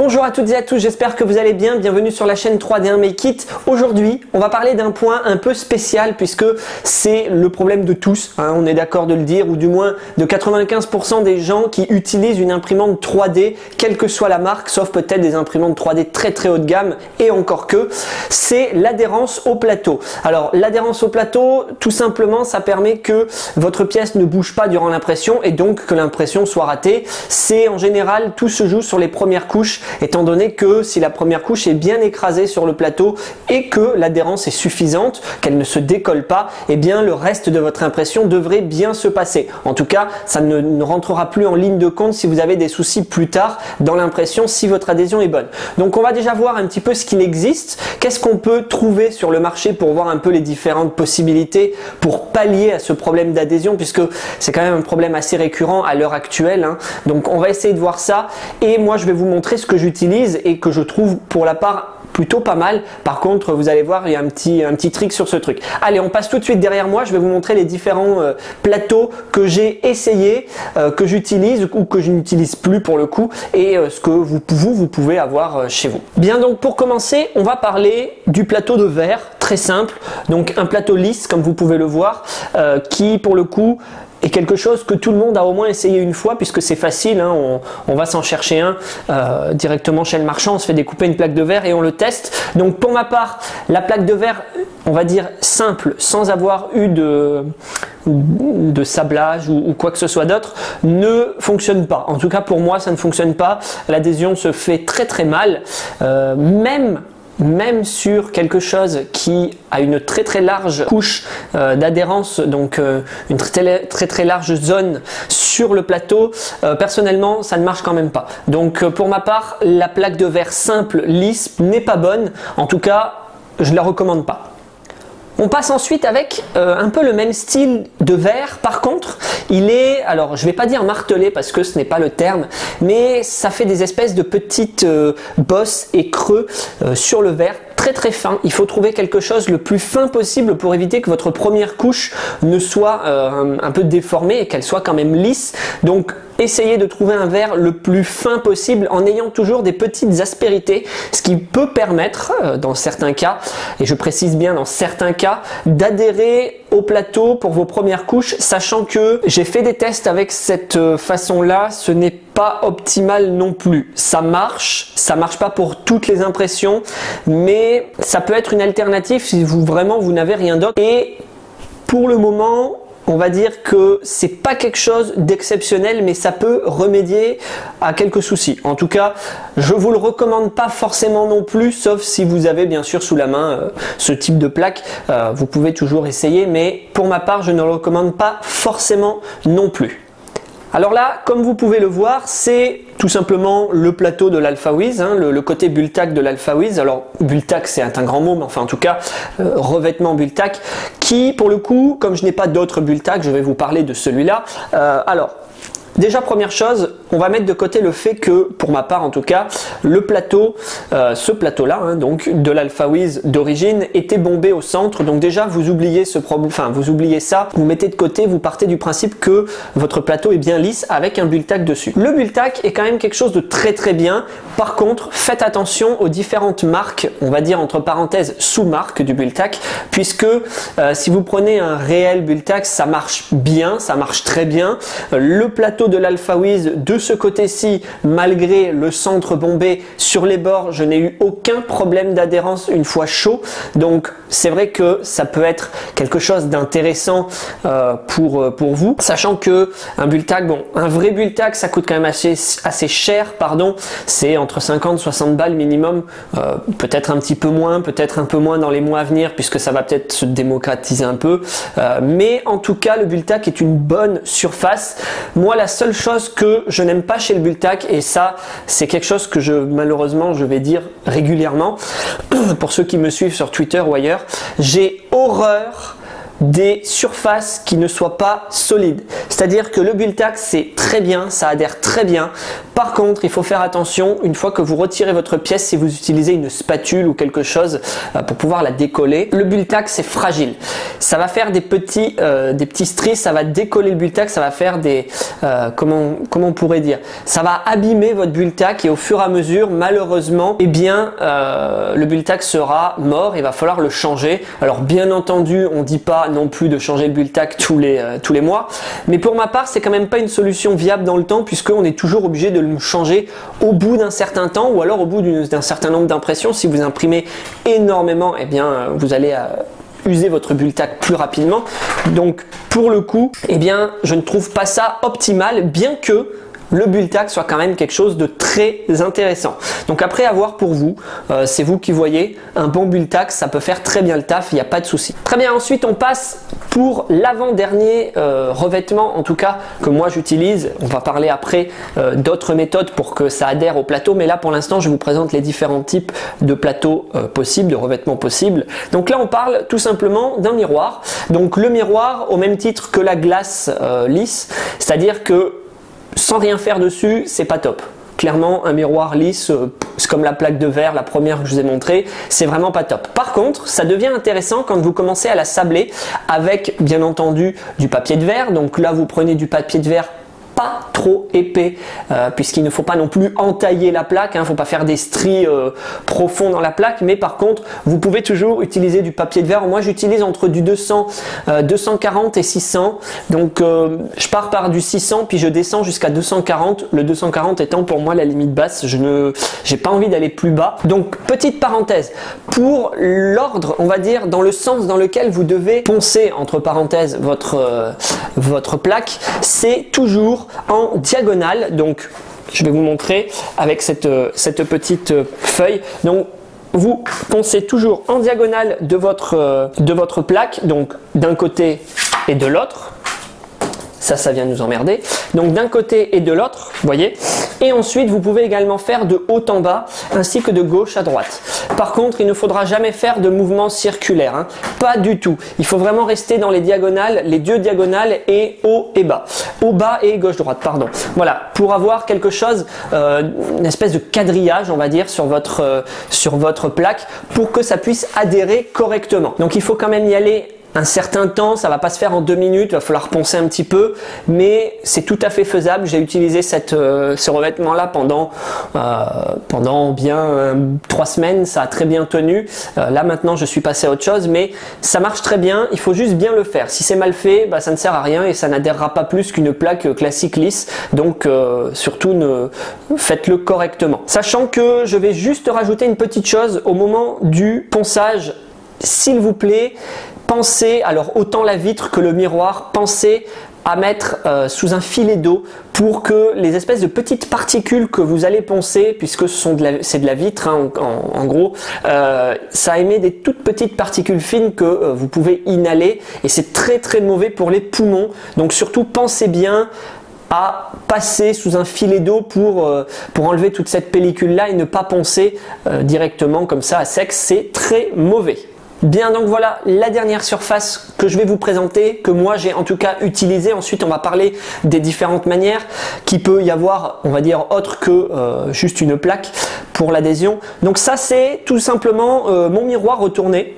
Bonjour à toutes et à tous, j'espère que vous allez bien, bienvenue sur la chaîne 3D1 Make It. Aujourd'hui, on va parler d'un point un peu spécial puisque c'est le problème de tous, on est d'accord de le dire, ou du moins de 95% des gens qui utilisent une imprimante 3D, quelle que soit la marque, sauf peut-être des imprimantes 3D très haut de gamme, et encore que, c'est l'adhérence au plateau. Alors l'adhérence au plateau, tout simplement, ça permet que votre pièce ne bouge pas durant l'impression et donc que l'impression soit ratée. C'est en général, tout se joue sur les premières couches, étant donné que si la première couche est bien écrasée sur le plateau et que l'adhérence est suffisante, qu'elle ne se décolle pas, eh bien le reste de votre impression devrait bien se passer. En tout cas, ça ne rentrera plus en ligne de compte si vous avez des soucis plus tard dans l'impression, si votre adhésion est bonne. Donc on va déjà voir un petit peu ce qu'il existe, qu'est-ce qu'on peut trouver sur le marché pour voir un peu les différentes possibilités pour pallier à ce problème d'adhésion, puisque c'est quand même un problème assez récurrent à l'heure actuelle. Donc on va essayer de voir ça et moi je vais vous montrer ce que j'utilise et que je trouve pour la part plutôt pas mal. Par contre, vous allez voir, il y a un petit trick sur ce truc. Allez, on passe tout de suite derrière moi. Je vais vous montrer les différents plateaux que j'ai essayé, que j'utilise ou que je n'utilise plus pour le coup, et ce que vous pouvez avoir chez vous. Bien, donc pour commencer, on va parler du plateau de verre, très simple. Donc un plateau lisse, comme vous pouvez le voir, qui pour le coup est quelque chose que tout le monde a au moins essayé une fois, puisque c'est facile, on va s'en chercher un directement chez le marchand, on se fait découper une plaque de verre et on le teste. Donc pour ma part, la plaque de verre, on va dire simple, sans avoir eu de sablage ou quoi que ce soit d'autre, ne fonctionne pas. En tout cas pour moi, ça ne fonctionne pas. L'adhésion se fait très mal, même sur quelque chose qui a une très large couche d'adhérence, donc une très large zone sur le plateau, personnellement ça ne marche quand même pas. Donc pour ma part, la plaque de verre simple, lisse, n'est pas bonne. En tout cas, je ne la recommande pas. On passe ensuite avec un peu le même style de verre. Par contre, il est, alors je vais pas dire martelé parce que ce n'est pas le terme, mais ça fait des espèces de petites bosses et creux sur le verre, très fin. Il faut trouver quelque chose le plus fin possible pour éviter que votre première couche ne soit un peu déformée et qu'elle soit quand même lisse. Donc essayez de trouver un verre le plus fin possible en ayant toujours des petites aspérités, ce qui peut permettre dans certains cas, et je précise bien dans certains cas, d'adhérer au plateau pour vos premières couches, sachant que j'ai fait des tests avec cette façon là, ce n'est pas optimal non plus. Ça marche pas pour toutes les impressions, mais ça peut être une alternative si vous n'avez rien d'autre. Et pour le moment, on va dire que c'est pas quelque chose d'exceptionnel, mais ça peut remédier à quelques soucis. En tout cas, je vous le recommande pas forcément non plus, sauf si vous avez bien sûr sous la main ce type de plaque. Vous pouvez toujours essayer, mais pour ma part, je ne le recommande pas forcément non plus. Alors là, comme vous pouvez le voir, c'est tout simplement le plateau de l'Alphawiz, le côté Bultac de l'Alphawiz. Alors Bultac c'est un grand mot, mais enfin en tout cas revêtement Bultac, qui pour le coup, comme je n'ai pas d'autres Bultac, je vais vous parler de celui-là. Alors déjà, première chose, on va mettre de côté le fait que, pour ma part en tout cas, le plateau, ce plateau-là, donc de l'Alphawiz d'origine, était bombé au centre. Donc déjà, vous oubliez ce problème, vous oubliez ça, vous mettez de côté, vous partez du principe que votre plateau est bien lisse avec un Bultac dessus. Le Bultac est quand même quelque chose de très bien. Par contre, faites attention aux différentes marques, on va dire entre parenthèses sous-marques du Bultac, puisque si vous prenez un réel Bultac, ça marche bien, ça marche très bien. Le plateau de l'Alphawiz de ce côté-ci, malgré le centre bombé sur les bords, je n'ai eu aucun problème d'adhérence une fois chaud. Donc c'est vrai que ça peut être quelque chose d'intéressant pour vous, sachant que un Bultac, bon, un vrai Bultac, ça coûte quand même assez cher, pardon, c'est entre 50-60 balles minimum, peut-être un petit peu moins, peut-être un peu moins dans les mois à venir, puisque ça va peut-être se démocratiser un peu, mais en tout cas le Bultac est une bonne surface. Moi, la seule chose que je n'aime pas chez le Bultac, et ça c'est quelque chose que malheureusement je vais dire régulièrement pour ceux qui me suivent sur Twitter ou ailleurs, j'ai horreur des surfaces qui ne soient pas solides. C'est-à-dire que le Bultac, c'est très bien, ça adhère très bien. Par contre, il faut faire attention une fois que vous retirez votre pièce, si vous utilisez une spatule ou quelque chose pour pouvoir la décoller. Le Bultac, c'est fragile. Ça va faire des petits stries, ça va décoller le Bultac, ça va faire des... comment on pourrait dire? Ça va abîmer votre Bultac et au fur et à mesure, malheureusement, eh bien, le Bultac sera mort et il va falloir le changer. Alors, bien entendu, on ne dit pas non plus de changer le Bultac tous les mois, mais pour ma part, c'est quand même pas une solution viable dans le temps puisqu'on est toujours obligé de le changer au bout d'un certain temps ou alors au bout d'un certain nombre d'impressions. Si vous imprimez énormément, eh bien, vous allez user votre Bultac plus rapidement. Donc, pour le coup, eh bien, je ne trouve pas ça optimal, bien que le Bultac soit quand même quelque chose de très intéressant. Donc après, à voir pour vous, c'est vous qui voyez, un bon Bultac, ça peut faire très bien le taf, il n'y a pas de souci. Très bien, ensuite on passe pour l'avant-dernier revêtement, en tout cas que moi j'utilise. On va parler après d'autres méthodes pour que ça adhère au plateau, mais là pour l'instant je vous présente les différents types de plateaux possibles, de revêtements possibles. Donc là on parle tout simplement d'un miroir. Donc le miroir, au même titre que la glace lisse, c'est-à-dire que sans rien faire dessus, c'est pas top. Clairement, un miroir lisse, c'est comme la plaque de verre, la première que je vous ai montrée, c'est vraiment pas top. Par contre, ça devient intéressant quand vous commencez à la sabler avec, bien entendu, du papier de verre. Donc là, vous prenez du papier de verre pas trop épais puisqu'il ne faut pas non plus entailler la plaque, il ne faut pas faire des stries profonds dans la plaque, mais par contre vous pouvez toujours utiliser du papier de verre. Moi j'utilise entre du 240 et 600, donc je pars par du 600 puis je descends jusqu'à 240, le 240 étant pour moi la limite basse. Je n'ai pas envie d'aller plus bas. Donc petite parenthèse, pour l'ordre, on va dire dans le sens dans lequel vous devez poncer entre parenthèses votre plaque, c'est toujours en diagonale. Donc je vais vous montrer avec cette petite feuille. Donc vous poncez toujours en diagonale de votre plaque, donc d'un côté et de l'autre. Ça vient nous emmerder. Donc d'un côté et de l'autre, vous voyez. Et ensuite, vous pouvez également faire de haut en bas, ainsi que de gauche à droite. Par contre, il ne faudra jamais faire de mouvement circulaire, hein. Pas du tout. Il faut vraiment rester dans les diagonales, les deux diagonales et haut et bas. Haut, bas et gauche-droite, pardon. Voilà, pour avoir quelque chose, une espèce de quadrillage, on va dire, sur votre plaque, pour que ça puisse adhérer correctement. Donc il faut quand même y aller un certain temps, ça va pas se faire en 2 minutes, il va falloir poncer un petit peu, mais c'est tout à fait faisable. J'ai utilisé ce revêtement là pendant bien 3 semaines, ça a très bien tenu. Là maintenant je suis passé à autre chose, mais ça marche très bien, il faut juste bien le faire. Si c'est mal fait, bah, ça ne sert à rien et ça n'adhérera pas plus qu'une plaque classique lisse, donc surtout faites-le correctement. Sachant que je vais juste rajouter une petite chose au moment du ponçage, s'il vous plaît, pensez, alors autant la vitre que le miroir, pensez à mettre sous un filet d'eau pour que les espèces de petites particules que vous allez poncer, puisque c'est de la vitre hein, en gros, ça émet des toutes petites particules fines que vous pouvez inhaler et c'est très très mauvais pour les poumons. Donc surtout pensez bien à passer sous un filet d'eau pour enlever toute cette pellicule là et ne pas poncer directement comme ça à sec, c'est très mauvais. Bien, donc voilà la dernière surface que je vais vous présenter, que moi j'ai en tout cas utilisée. Ensuite on va parler des différentes manières qui peut y avoir, on va dire, autre que juste une plaque pour l'adhésion. Donc ça c'est tout simplement mon miroir retourné.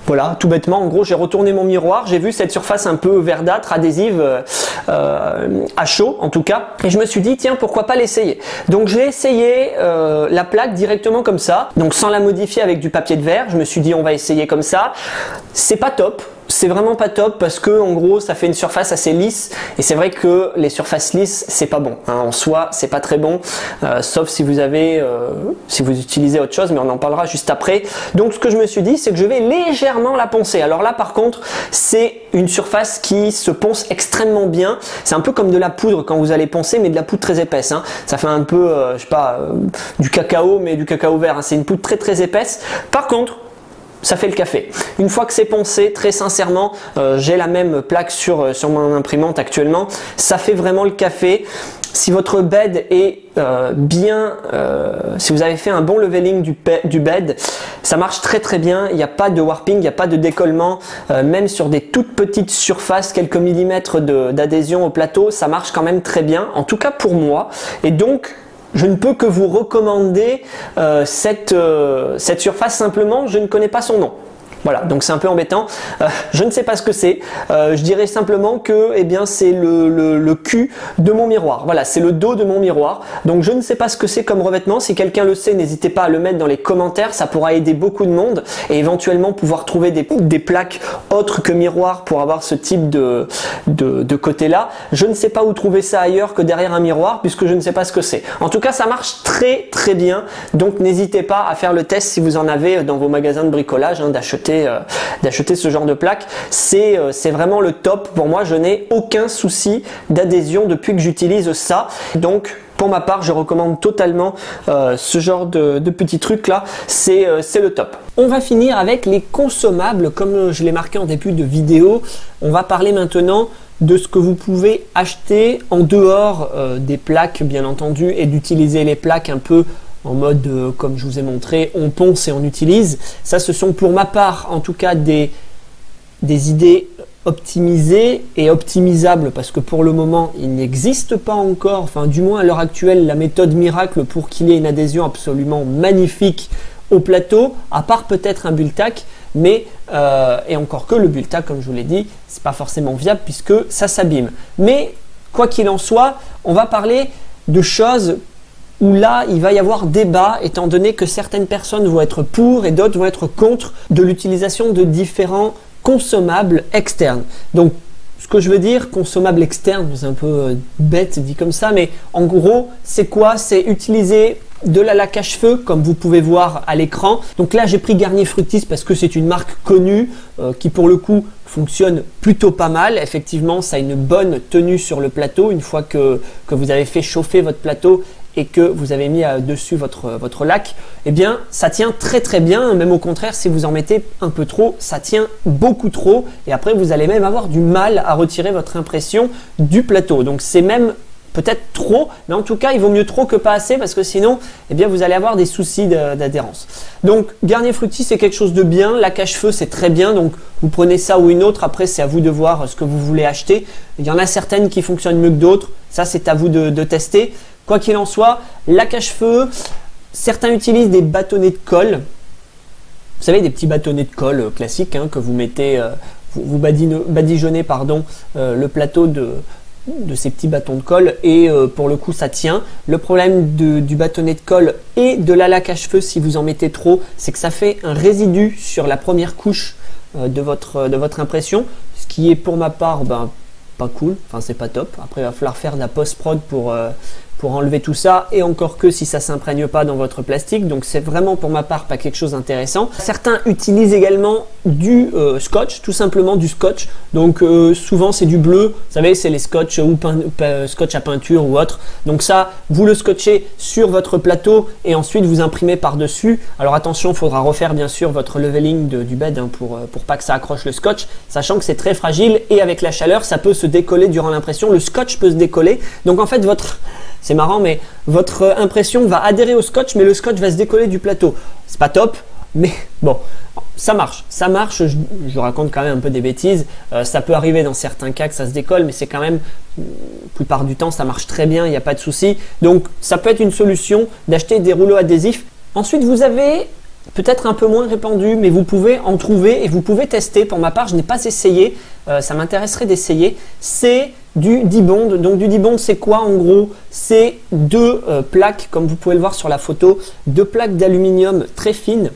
Voilà, tout bêtement, en gros, j'ai retourné mon miroir, j'ai vu cette surface un peu verdâtre, adhésive, à chaud en tout cas, et je me suis dit, tiens, pourquoi pas l'essayer. Donc j'ai essayé la plaque directement comme ça, donc sans la modifier avec du papier de verre. Je me suis dit, on va essayer comme ça. C'est pas top. C'est vraiment pas top parce que en gros ça fait une surface assez lisse et c'est vrai que les surfaces lisses c'est pas bon hein. En soi c'est pas très bon sauf si vous utilisez autre chose, mais on en parlera juste après. Donc ce que je me suis dit c'est que je vais légèrement la poncer. Alors là par contre c'est une surface qui se ponce extrêmement bien. C'est un peu comme de la poudre quand vous allez poncer, mais de la poudre très épaisse hein. Ça fait un peu je sais pas du cacao, mais du cacao vert hein. C'est une poudre très très épaisse. Par contre ça fait le café. Une fois que c'est poncé, très sincèrement, j'ai la même plaque sur mon imprimante actuellement, ça fait vraiment le café. Si votre bed est si vous avez fait un bon leveling du bed, ça marche très très bien. Il n'y a pas de warping, il n'y a pas de décollement, même sur des toutes petites surfaces, quelques millimètres d'adhésion au plateau, ça marche quand même très bien, en tout cas pour moi. Et donc je ne peux que vous recommander cette surface, simplement je ne connais pas son nom. Voilà, donc c'est un peu embêtant. Je ne sais pas ce que c'est. Je dirais simplement que c'est le cul de mon miroir. Voilà, c'est le dos de mon miroir. Donc je ne sais pas ce que c'est comme revêtement. Si quelqu'un le sait, n'hésitez pas à le mettre dans les commentaires. Ça pourra aider beaucoup de monde et éventuellement pouvoir trouver des plaques autres que miroir pour avoir ce type de côté-là. Je ne sais pas où trouver ça ailleurs que derrière un miroir puisque je ne sais pas ce que c'est. En tout cas, ça marche très très bien. Donc n'hésitez pas à faire le test si vous en avez dans vos magasins de bricolage, d'acheter ce genre de plaque. C'est vraiment le top. Pour moi, je n'ai aucun souci d'adhésion depuis que j'utilise ça. Donc pour ma part, je recommande totalement ce genre de petits trucs là, c'est le top. On va finir avec les consommables. Comme je l'ai marqué en début de vidéo, on va parler maintenant de ce que vous pouvez acheter en dehors des plaques bien entendu, et d'utiliser les plaques un peu en mode, comme je vous ai montré, on ponce et on utilise. Ça, ce sont pour ma part, en tout cas, des idées optimisées et optimisables, parce que pour le moment, il n'existe pas encore, enfin du moins à l'heure actuelle, la méthode miracle pour qu'il y ait une adhésion absolument magnifique au plateau, à part peut-être un Bultac, mais et encore que le Bultac, comme je vous l'ai dit, c'est pas forcément viable puisque ça s'abîme. Mais quoi qu'il en soit, on va parler de choses où là, il va y avoir débat, étant donné que certaines personnes vont être pour et d'autres vont être contre de l'utilisation de différents consommables externes. Donc, ce que je veux dire, consommable externe, c'est un peu bête dit comme ça, mais en gros, c'est quoi? C'est utiliser de la laque à cheveux, comme vous pouvez voir à l'écran. Donc là, j'ai pris Garnier Fructis parce que c'est une marque connue qui, pour le coup, fonctionne plutôt pas mal. Effectivement, ça a une bonne tenue sur le plateau. Une fois que vous avez fait chauffer votre plateau et que vous avez mis dessus votre laque, eh bien ça tient très très bien. Même au contraire, si vous en mettez un peu trop, ça tient beaucoup trop et après vous allez même avoir du mal à retirer votre impression du plateau. Donc c'est même peut-être trop, mais en tout cas il vaut mieux trop que pas assez, parce que sinon eh bien vous allez avoir des soucis d'adhérence. Donc Garnier Fructis, c'est quelque chose de bien. Laque à cheveux, c'est très bien, donc vous prenez ça ou une autre. Après, c'est à vous de voir ce que vous voulez acheter. Il y en a certaines qui fonctionnent mieux que d'autres, ça c'est à vous de tester. Quoi qu'il en soit, laque à cheveux, certains utilisent des bâtonnets de colle. Vous savez, des petits bâtonnets de colle classiques hein, que vous mettez, vous badigeonnez le plateau de ces petits bâtons de colle et pour le coup ça tient. Le problème du bâtonnet de colle et de la laque à cheveux, si vous en mettez trop, c'est que ça fait un résidu sur la première couche de votre impression, ce qui est pour ma part pas cool, enfin c'est pas top. Après il va falloir faire de la post-prod pour enlever tout ça, et encore que si ça s'imprègne pas dans votre plastique. Donc c'est vraiment pour ma part pas quelque chose d'intéressant. Certains utilisent également du scotch, tout simplement du scotch. Donc souvent c'est du bleu, vous savez, c'est les scotch ou scotch à peinture ou autre. Donc ça, vous le scotchez sur votre plateau et ensuite vous imprimez par dessus. Alors attention, il faudra refaire bien sûr votre leveling du bed hein, pour pas que ça accroche le scotch, sachant que c'est très fragile et avec la chaleur ça peut se décoller durant l'impression. Le scotch peut se décoller, donc en fait c'est marrant, mais votre impression va adhérer au scotch, mais le scotch va se décoller du plateau. C'est pas top, mais bon, ça marche. Ça marche, je raconte quand même un peu des bêtises. Ça peut arriver dans certains cas que ça se décolle, mais c'est quand même, la plupart du temps, ça marche très bien, il n'y a pas de souci. Donc, ça peut être une solution d'acheter des rouleaux adhésifs. Ensuite, vous avez peut-être un peu moins répandu, mais vous pouvez en trouver et vous pouvez tester. Pour ma part, je n'ai pas essayé, ça m'intéresserait d'essayer. C'est du Dibond. Donc du Dibond, c'est quoi en gros? C'est deux plaques, comme vous pouvez le voir sur la photo, deux plaques d'aluminium très fines,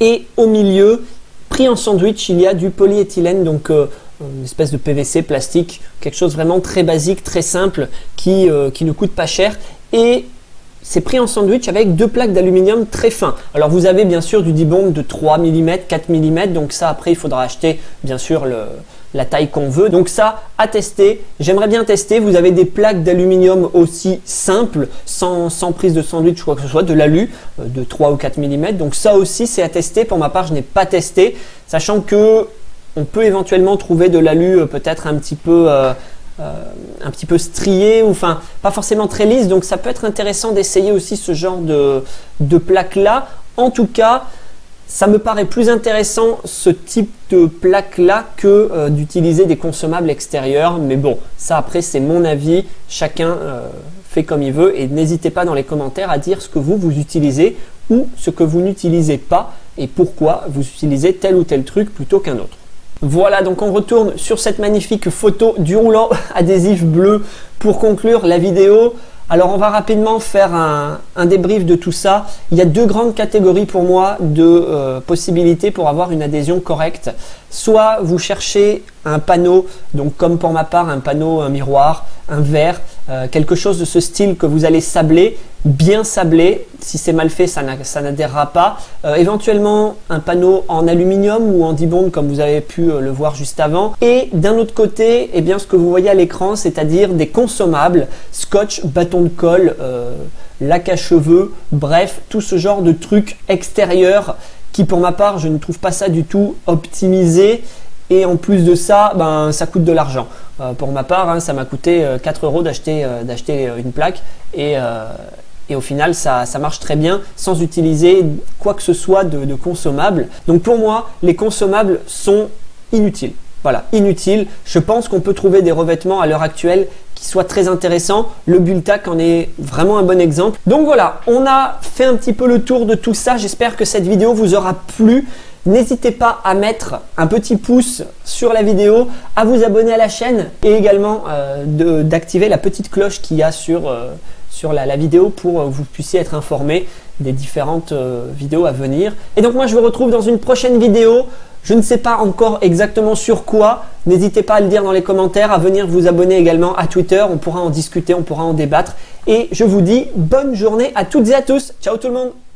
et au milieu, pris en sandwich, il y a du polyéthylène, donc une espèce de PVC plastique, quelque chose vraiment très basique, très simple, qui ne coûte pas cher, et c'est pris en sandwich avec deux plaques d'aluminium très fins. Alors vous avez bien sûr du Dibond de 3 mm, 4 mm, donc ça après il faudra acheter bien sûr la taille qu'on veut. Donc ça à tester, j'aimerais bien tester. Vous avez des plaques d'aluminium aussi simples, sans prise de sandwich ou quoi que ce soit, de l'alu de 3 ou 4 mm. Donc ça aussi c'est à tester. Pour ma part, je n'ai pas testé, sachant que on peut éventuellement trouver de l'alu peut-être un petit peu un petit peu striée, ou enfin pas forcément très lisse, donc ça peut être intéressant d'essayer aussi ce genre de plaque là. En tout cas, ça me paraît plus intéressant ce type de plaque là que d'utiliser des consommables extérieurs, mais bon, ça après c'est mon avis, chacun fait comme il veut, et n'hésitez pas dans les commentaires à dire ce que vous utilisez ou ce que vous n'utilisez pas et pourquoi vous utilisez tel ou tel truc plutôt qu'un autre. Voilà, donc on retourne sur cette magnifique photo du rouleau adhésif bleu pour conclure la vidéo. Alors on va rapidement faire un débrief de tout ça. Il y a deux grandes catégories pour moi de possibilités pour avoir une adhésion correcte. Soit vous cherchez un panneau, donc comme pour ma part un panneau, un miroir, un verre, quelque chose de ce style que vous allez sabler, bien sablé. Si c'est mal fait, ça n'adhérera pas. Éventuellement un panneau en aluminium ou en dibond comme vous avez pu le voir juste avant. Et d'un autre côté, eh bien, ce que vous voyez à l'écran, c'est-à-dire des consommables, scotch, bâton de colle, lac à cheveux, bref, tout ce genre de trucs extérieurs qui pour ma part, je ne trouve pas ça du tout optimisé. Et en plus de ça, ben, ça coûte de l'argent. Pour ma part, hein, ça m'a coûté 4 € d'acheter une plaque et au final, ça marche très bien sans utiliser quoi que ce soit de consommable. Donc pour moi, les consommables sont inutiles. Voilà, inutiles. Je pense qu'on peut trouver des revêtements à l'heure actuelle qui soient très intéressants. Le Bultac en est vraiment un bon exemple. Donc voilà, on a fait un petit peu le tour de tout ça. J'espère que cette vidéo vous aura plu. N'hésitez pas à mettre un petit pouce sur la vidéo, à vous abonner à la chaîne et également d'activer la petite cloche qu'il y a sur la vidéo pour que vous puissiez être informé des différentes vidéos à venir. Et donc moi je vous retrouve dans une prochaine vidéo. Je ne sais pas encore exactement sur quoi. N'hésitez pas à le dire dans les commentaires, à venir vous abonner également à Twitter. On pourra en discuter, on pourra en débattre. Et je vous dis bonne journée à toutes et à tous. Ciao tout le monde!